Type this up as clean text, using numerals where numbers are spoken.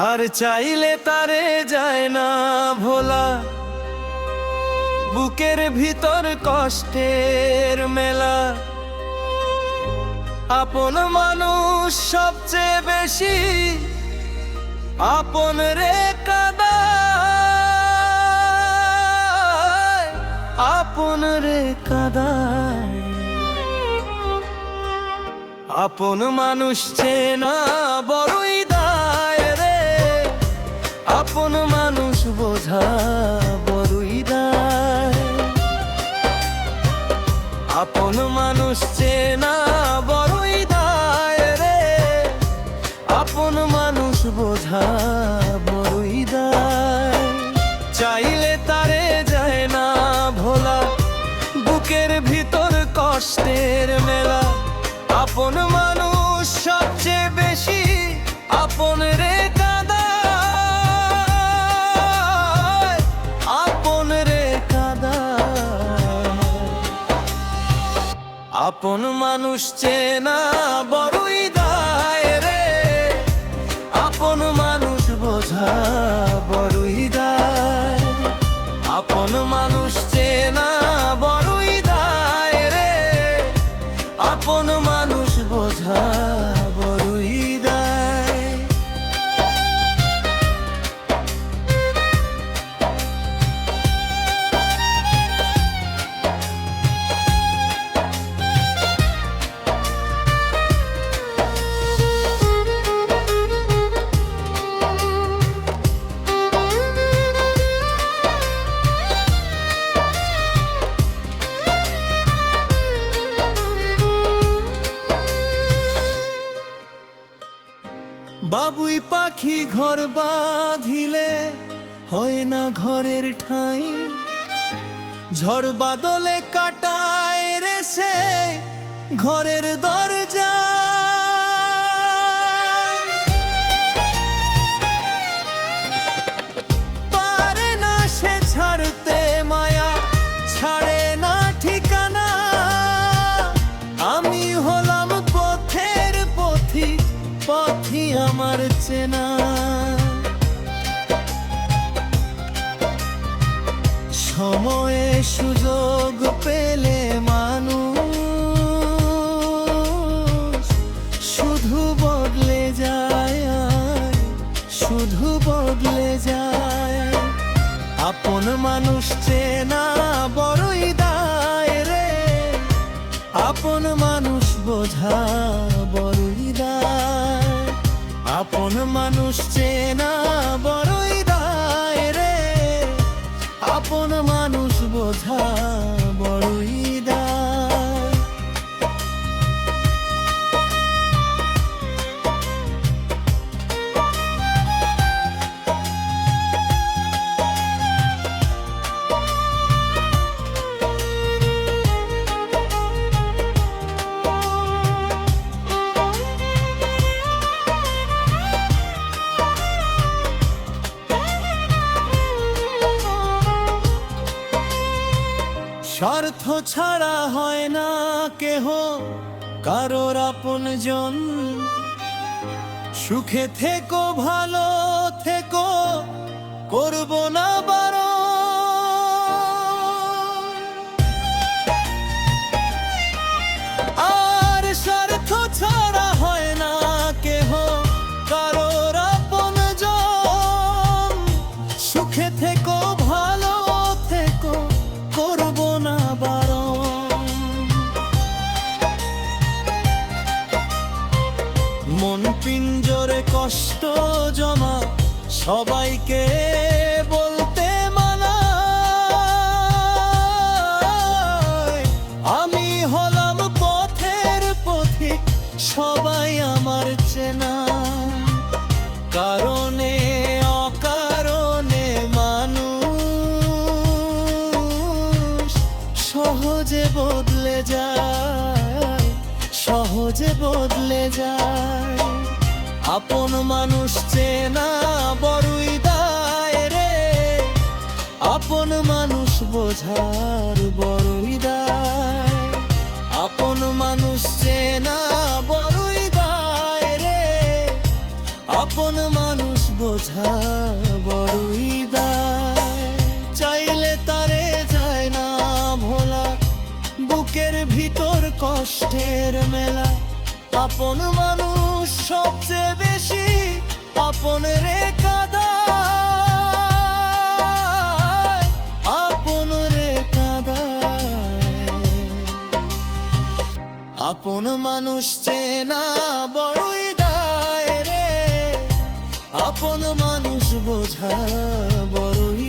আর চাইলে তারে যায় না ভোলা, বুকের ভিতর কষ্টের মেলা। আপন মানুষ সবচেয়ে বেশি আপন রে কাঁদায়, আপন রে কাঁদায়। আপন মানুষ চেনা বড়ই দায় রে, আপন মানুষ বোঝা বড়ই দায়। আপন মানুষ চেনা বড়ই দায় রে, আপন মানুষ বোঝা বড়ই দায়। চাইলে তারে যায় না ভোলা, বুকের ভিতর কষ্টের মেলা। আপন মানুষ সবচেয়ে বেশি আপন রে কাঁদায়, আপন রে কাঁদায়। আপন মানুষ চেনা বড়ই দায় রে, আপন মানুষ বোঝা বড়ই দায়। আপন মানুষ চেনা বড়ই দায় রে, আপন মানুষ বোঝা বড়ই দায়। বাবুই পাখি ঘর বাঁধিলে হয় না ঘরের ঠাঁই, ঝড় বাদলে কাটায় রে সে ঘরের দরজা। পারে না সে ছাড়তে মায়া, ছাড়ে না ঠিকানা। আমি হলাম পথের পথিক, পথই আমার চেনা। সময়ে সুযোগ পেলে মানুষ শুধু বদলে যায়, শুধু বদলে যায়। আপন মানুষ চেনা বড়ই দায় রে, আপন মানুষ বোঝা বড়ই দায়। আপন মানুষ চেনা বড়ই দায় রে, আপন মানুষ বোঝা বড়ই দায়। স্বার্থ ছাড়া হয় না কেহ কারোর আপনজন। সুখে থেকো ভালো থেকো, করব না বারণ। আর স্বার্থ ছাড়া হয় না কেহ কারোর আপনজন। সুখে থেকো ভালো থেকো, করব না বারণ। মন পিঞ্জরে কষ্ট জমা, সবাইকে বলতে মানায়। আমি হলাম পথের পথিক, সবাই আমার চেনা। কারণে অকারণে মানুষ সহজে বদলে যায়, সহজে বদলে যায়। আপন মানুষ চেনা বড়ই দায় রে, আপন মানুষ বোঝার বড়ই দায়। আপন মানুষ চেনা বড়ই দায় রে, আপন মানুষ বোঝা বড়ই দায়, চাইলে তারে যায় না ভোলা, বুকের ভিতর কষ্টের মেলা। আপন মানুষ সবচেয়ে বেশি আপন রে কাঁদায়, আপন রে কাঁদায়। আপন মানুষ চেনা বড়ই দায় রে, আপন মানুষ বোঝা বড়ই